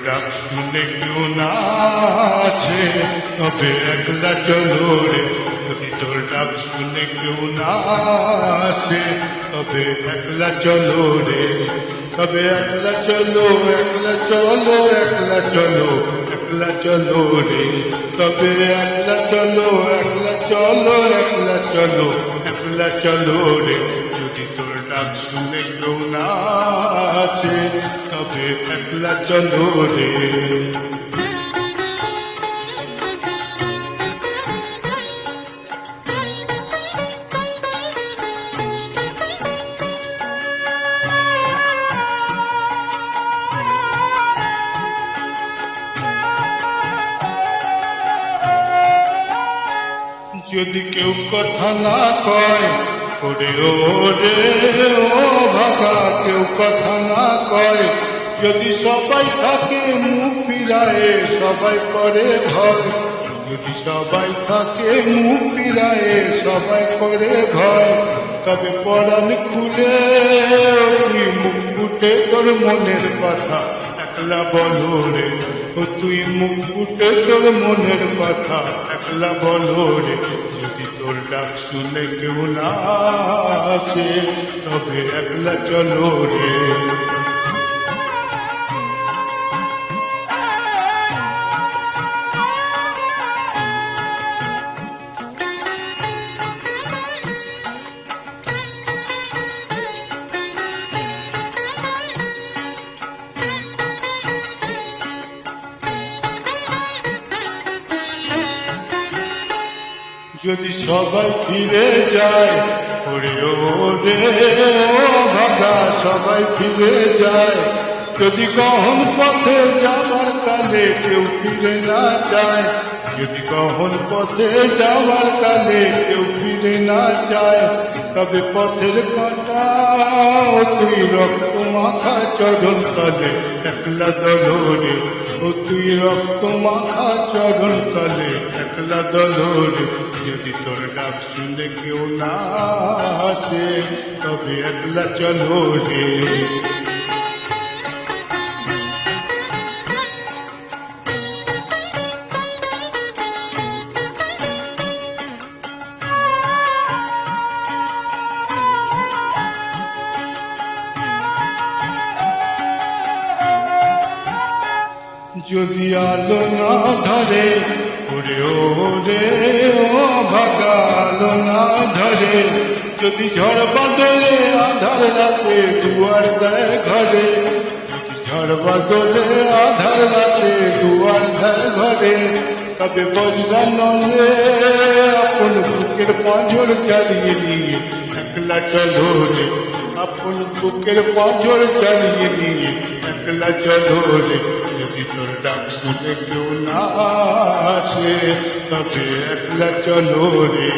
ডাক শুনে কেউ না আছে তবে একলা চলো রে। যদি তোর ডাক শুনে কেউ না আসে তবে একলা চলো রে। তবে একলা চলো, একলা চলো, একলা চলো, একলা চলো রে। তবে একলা চলো, একলা চলো, একলা চলো, একলা চলো রে। যদি তোর ডাক শুনে কেউ না আছে তবে একলা চলো রে। যদি কেউ কথা না কয় ওরে ও রে ও ভাগা, কেউ কথা না কয়, যদি সবাই থাকে মুখ ফিরায়ে সবাই করে ভয়। যদি সবাই থাকে মুখ ফিরায়ে সবাই করে ভয়, তবে পরাণ খুলে তুই মুখ ফুটে তোর মনের কথা একলা বলো রে। ও তুই মুখ ফুটে তোর মনের কথা একলা বলো রে। যদি তোর ডাক শুনে কেউ না আসে তবে একলা চলো রে। যদি সবাই ফিরে যায় ওরে ও রে ও ভাগা, সবাই ফিরে যায়, যদি গহন পথে যাবার কালে কেউ ফিরে না যায়, যদি গহন পথে যাবার কালে কেউ ফিরে না যায়, তবে পথের কাঁটা ও তুই রক্ত মাখা চরণ তলে একলা দলরে। ও তুই রক্ত মাখা চরণ তলে একলা দলরে। যদি তোর ডাক শুনে কেউ না আসে তবে একলা চলো রে। যদি আলো না ধরে ওরে ও রে ও ভাগা, আলো না ধরে, যদি ঝড় বাদলে আধার রাতে দুয়ার দেয় ঘরে, যদি ঝড় বাদলে আধার রাতে দুয়ার দেয় ঘরে, তবে বজরা নলে আপন বুকের পাঁজর চালিয়ে নিয়ে একলা চলো রে। আপন বুকের পাঁজর চালিয়ে নিয়ে একলা চলো রে। যদি তোর ডাক শুনে কেউ না আসে তবে একলা চলো রে।